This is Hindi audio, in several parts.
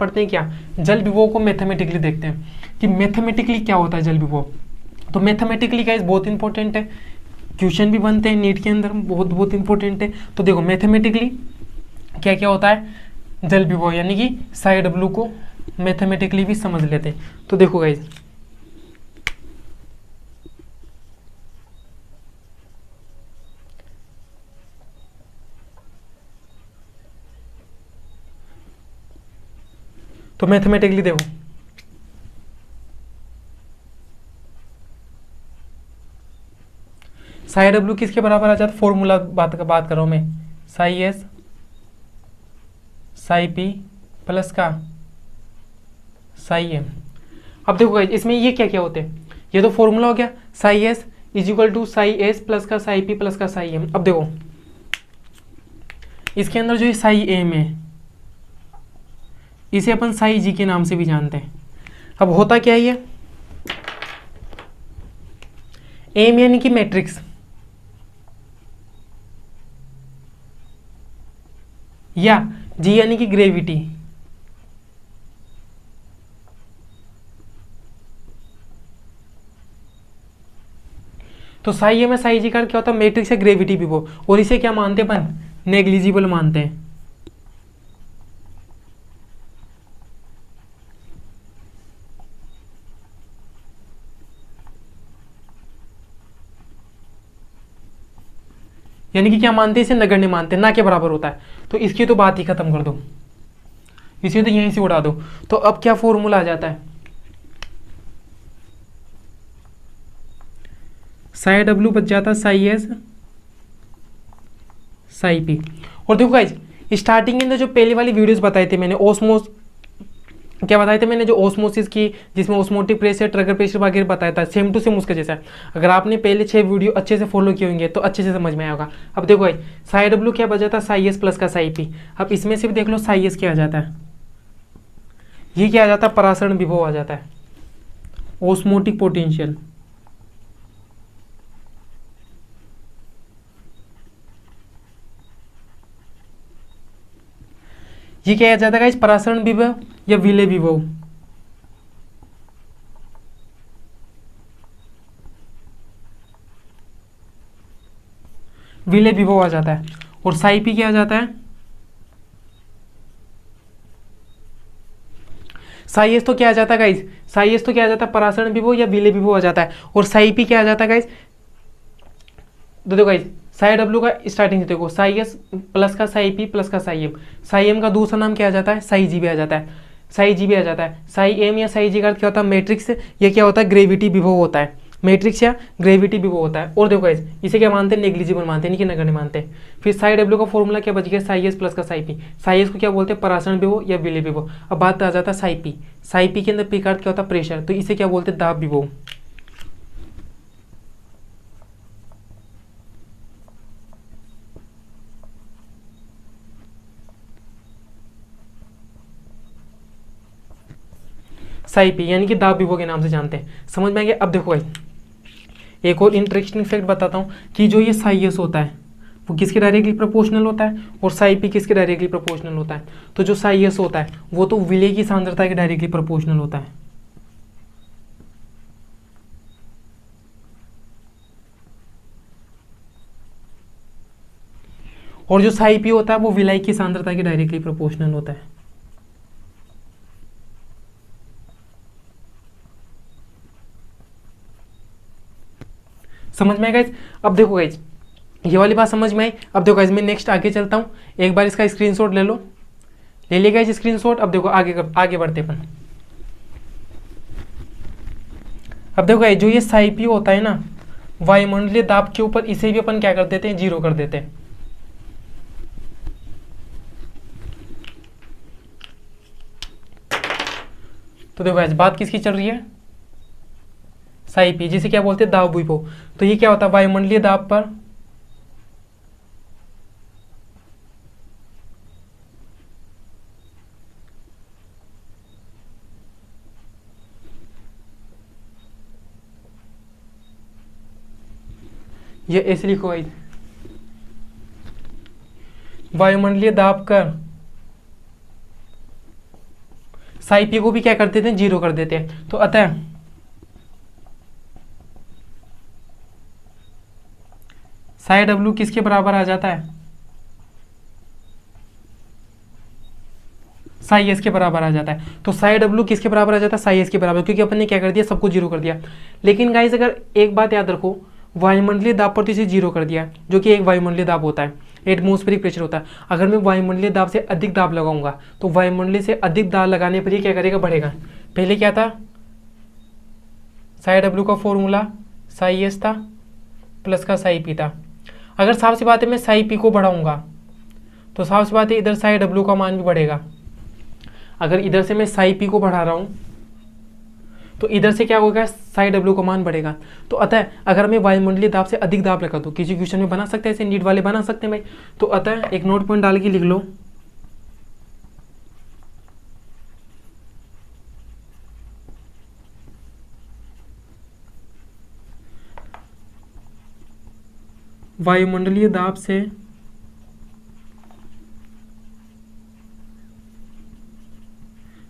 पढ़ते हैं क्या, जल विभव को मैथमेटिकली देखते हैं कि मैथमेटिकली क्या होता है जल विभव। तो मैथमेटिकली गाइस बहुत इंपॉर्टेंट है, क्वेश्चन भी बनते हैं नीट के अंदर, बहुत बहुत इंपॉर्टेंट है। तो देखो मैथमेटिकली क्या क्या होता है जल विभव, यानी कि साई डब्ल्यू को मैथमेटिकली भी समझ लेते हैं। तो देखो गाइस, तो मैथमेटिकली देखो, साई डब्ल्यू किसके बराबर आ जाता है, फॉर्मूला बात कर रहा हूं मैं, Sai S Sai P plus का साई एम। अब देखो गाइस इसमें ये क्या क्या होते हैं, ये तो फॉर्मूला हो गया, psi S is equal to psi S plus का साई पी प्लस का साई एम। अब देखो इसके अंदर जो ये साई एम है इसे अपन साई जी के नाम से भी जानते हैं। अब होता क्या है ये, एम यानी कि मैट्रिक्स, या जी यानी कि ग्रेविटी, तो साई एम है साई जी का क्या होता है, मैट्रिक्स है ग्रेविटी विभव, और इसे क्या मानते हैं अपन, नेग्लिजिबल मानते हैं। यानी कि क्या मानते हैं, इसे नगण्य मानते हैं, ना के बराबर होता है। तो इसकी तो बात ही खत्म कर दो, इसे तो यहीं से उड़ा दो। तो अब क्या फॉर्मूला आ जाता है, साई डब्ल्यू बच जाता है साई एस साई पी। और देखो गाइज स्टार्टिंग के अंदर जो पहले वाली वीडियोस बताए थे मैंने, ओस्मोस क्या बताए थे मैंने, जो ओस्मोसिस की, जिसमें ओस्मोटिक प्रेशर ट्रिगर प्रेशर वगैरह बताया था, सेम टू सेम उसका जैसा है। अगर आपने पहले 6 वीडियो अच्छे से फॉलो किए होंगे तो अच्छे से समझ में आया होगा। अब देखो भाई साई डब्ल्यू क्या बचा था, साई एस प्लस का साई पी। अब इसमें से भी देख लो साई एस क्या आ जाता है, ये क्या आ जाता है, परासरण विभव आ जाता है, ओस्मोटिक पोटेंशियल। ये क्या आ जाता है, परासरण विभव या विलय विभव। विलय विभव आ जाता है। और साई पी क्या आ जाता है, साई एस तो क्या आ जाता है गाइस, साई एस तो क्या आ जाता है, परासरण विभव या विलय विभव आ जाता है। और साई पी क्या आ जाता है गाइस, देखो गाइस साई डब्ल्यू का स्टार्टिंग से देखो, साई एस प्लस का साई पी प्लस का साई एम, साई एम का दूसरा नाम क्या आ जाता है, साई जी भी आ जाता है, साई जी भी आ जाता है। साई एम या साई जी का क्या होता है, मैट्रिक्स, ये क्या होता है, ग्रेविटी विभव होता है, मैट्रिक्स या ग्रेविटी विभव होता है। और देखो गाइस इसे क्या मानते हैं, नेग्लिजिबल मानते हैं, नहीं कि नगण्य मानते हैं। फिर साई डब्ल्यू का फॉर्मूला क्या बच गया, साई एस प्लस का साई पी, साई एस को क्या बोलते हैं, परासरण विभव या विलय विभव। अब बात आ जाता है साई पी, साई पी के अंदर पी का अर्थ क्या होता है, प्रेशर, तो इसे क्या बोलते हैं, दाब विभव। साई पी यानी कि दाब विभव के नाम से जानते हैं, समझ में आ गया। अब देखो भाई एक और इंटरेस्टिंग फैक्ट बताता हूँ कि जो ये साई एस होता है वो किसके डायरेक्टली प्रोपोर्शनल होता है, और साई पी किसके डायरेक्टली प्रोपोर्शनल होता है। तो जो साई एस होता है वो तो विलय की सांद्रता के डायरेक्टली प्रोपोर्शनल होता है, और जो साई पी होता है वो विलय की सांद्रता के डायरेक्टली प्रोपोर्शनल होता है। समझ में आएगा। अब देखो गाइज ये वाली बात समझ में आई। अब देखो गाइज मैं नेक्स्ट आगे चलता हूँ, एक बार इसका स्क्रीनशॉट ले लो, ले लिया गाइज स्क्रीनशॉट। अब देखो आगे बढ़ते अपन। अब देखो गाइज जो ये साई पी होता है ना, वायुमंडलीय दाब के ऊपर इसे भी अपन क्या कर देते हैं, जीरो कर देते हैं। तो देखो गाइज बात किसकी चल रही है, साई पी, जिसे क्या बोलते हैं, दाब विभव। तो ये क्या होता है, वायुमंडलीय दाब पर ये ऐसे लिखो गाइज, वायुमंडलीय दाब कर साई पी को भी क्या कर देते हैं, जीरो कर देते हैं। तो अतः साई डब्ल्यू किसके बराबर आ जाता है, साई एस के बराबर आ जाता है। तो साई डब्ल्यू किसके बराबर आ जाता है, साई एस के बराबर, क्योंकि अपन ने क्या कर दिया, सबको जीरो कर दिया। लेकिन गाइस अगर एक बात याद रखो, वायुमंडलीय दाब पर तो इसे जीरो कर दिया, जो कि एक वायुमंडलीय दाब होता है, एटमोस्फेरिक प्रेशर होता है। अगर मैं वायुमंडलीय दाब से अधिक दाब लगाऊंगा तो वायुमंडलीय से अधिक दाब लगाने पर ये क्या करेगा, बढ़ेगा। पहले क्या था, साई डब्ल्यू का फॉर्मूला साई एस था प्लस का साई पी था। अगर साफ सी बात है मैं साई पी को बढ़ाऊंगा तो साफ सी बात है इधर साई डब्ल्यू का मान भी बढ़ेगा। अगर इधर से मैं साई पी को बढ़ा रहा हूं तो इधर से क्या होगा, साई डब्ल्यू का मान बढ़ेगा। तो अतः अगर मैं वायुमंडलीय दाब से अधिक दाब लगा दूं, किसी क्वेश्चन में बना सकते हैं ऐसे, नीट वाले बना सकते हैं भाई। तो अतः एक नोट पॉइंट डाल के लिख लो, वायुमंडलीय दाब से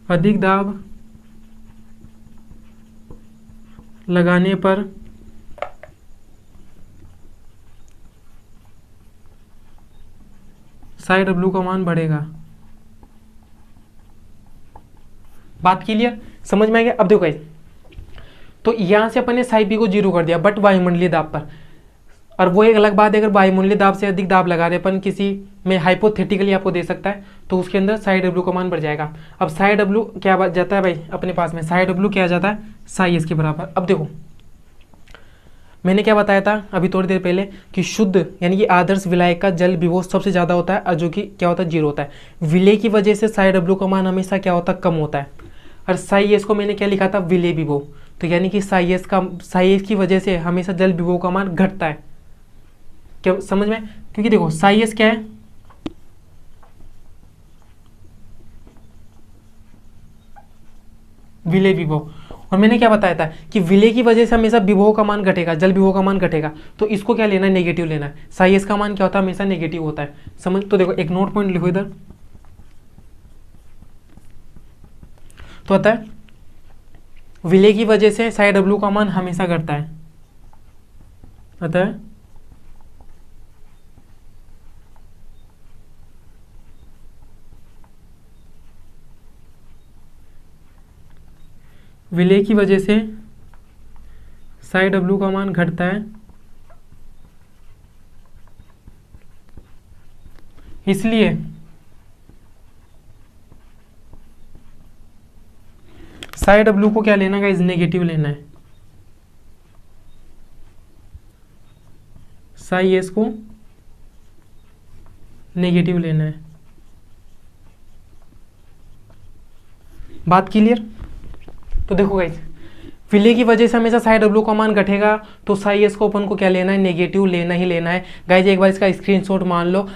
अधिक दाब लगाने पर साई डब्ल्यू का मान बढ़ेगा। बात क्लियर, समझ में आ गया। अब देखो गाइस, तो यहां से अपन ने साई पी को जीरो कर दिया बट वायुमंडलीय दाब पर, और वो एक अलग बात है अगर वायुमंडलीय दाब से अधिक दाब लगा रहे अपन, किसी में हाइपोथेटिकली आपको दे सकता है, तो उसके अंदर साई डब्ल्यू का मान बढ़ जाएगा। अब साई डब्ल्यू क्या आ जाता है भाई अपने पास में, साई डब्ल्यू क्या आ जाता है, साई एस के बराबर। अब देखो मैंने क्या बताया था अभी थोड़ी देर पहले कि शुद्ध यानी कि आदर्श विलायक का जल विभव सबसे ज़्यादा होता है, और जो कि क्या होता है, जीरो होता है। विलय की वजह से साई डब्ल्यू का मान हमेशा क्या होता है, कम होता है। और साई एस को मैंने क्या लिखा था, विलय विभव, तो यानी कि साई एस की वजह से हमेशा जल विभव का मान घटता है। क्या समझ में, क्योंकि देखो साई एस क्या है, विलय विभव, और मैंने क्या बताया था कि विलय की वजह से हमेशा विभव का मान घटेगा, जल विभव का मान घटेगा। तो इसको क्या लेना है, नेगेटिव लेना है। साई एस का मान क्या होता है, हमेशा नेगेटिव होता है। समझ, तो देखो एक नोट पॉइंट लिखो इधर। तो आता है विलय की वजह से साई डब्ल्यू का मान हमेशा घटता है। अतः विलय की वजह से साई डब्ल्यू का मान घटता है, इसलिए साई डब्ल्यू को क्या लेना गाइस, नेगेटिव लेना है। साई एस को नेगेटिव लेना है। बात क्लियर। तो देखो गाइस, विलय की वजह से हमेशा साई डब्ल्यू का मान घटेगा, तो साई एस को अपन को क्या लेना है, नेगेटिव लेना ही लेना है। गाइस एक बार इसका स्क्रीनशॉट मान लो।